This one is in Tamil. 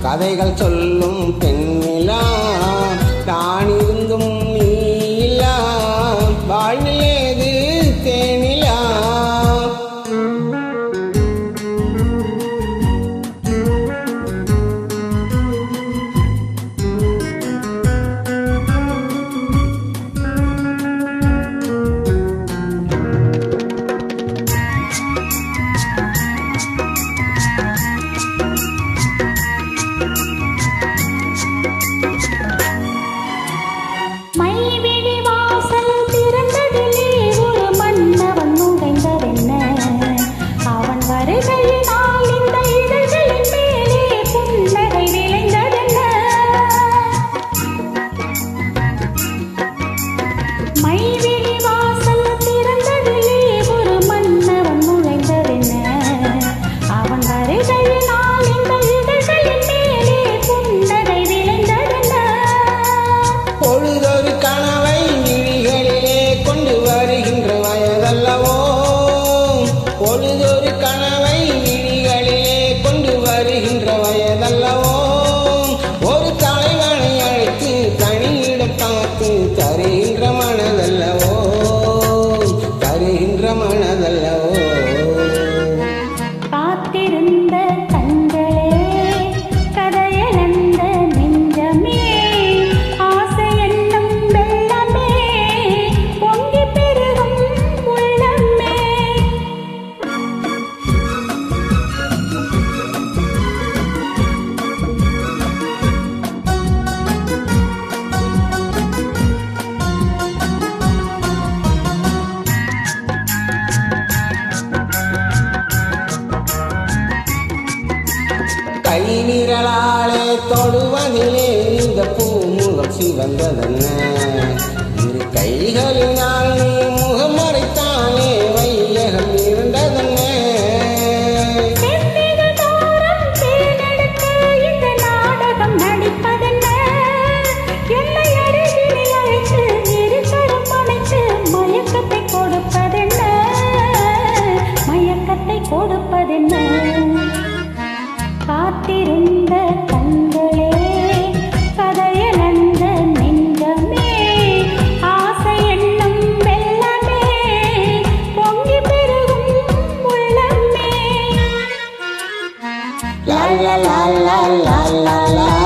கதைகள் சொல்லும் பெண்ணிலா தான் இருந்தும் நீலா வாழ்நிலேது தேனிலா. பொழுதொரு கனவை விழிகளிலே கொண்டு வருகின்ற வயதல்லவோ, பொழுதொரு கனவை விழிகளிலே கொண்டு வருகின்ற வயதல்லவோ, ஒரு தலைவனை அழைத்து தனியிடம் பார்த்து தருகின்ற மனதல்லவோ, தருகின்ற மனதல்லவோ. காத்திருந்த கண்களே கதையளந்த நெஞ்சமே ஆசை என்னும் வெள்ளமே பொங்கி பெருகும் உள்ளமே. கை விரலாலே தொடுவதிலே இந்த பூமுகம் சிவந்ததென்ன, இரு கைகளினால் நீ முகம் மறைத்தாலே வையகம் இருந்ததென்ன. இந்த நாடகம் நடிப்பதென்ன, என்னை அருகில் அழைத்து இருகரம் அணைத்து மயக்கத்தை கொடுப்பதென்ன, மயக்கத்தை கொடுப்பதென்ன. காத்திருந்த கண்களே கதையளந்த நெஞ்சமே ஆசை என்னும் வெள்ளமே பொங்கி பெருகும் உள்ளமே. லா லா லா லா லா லா.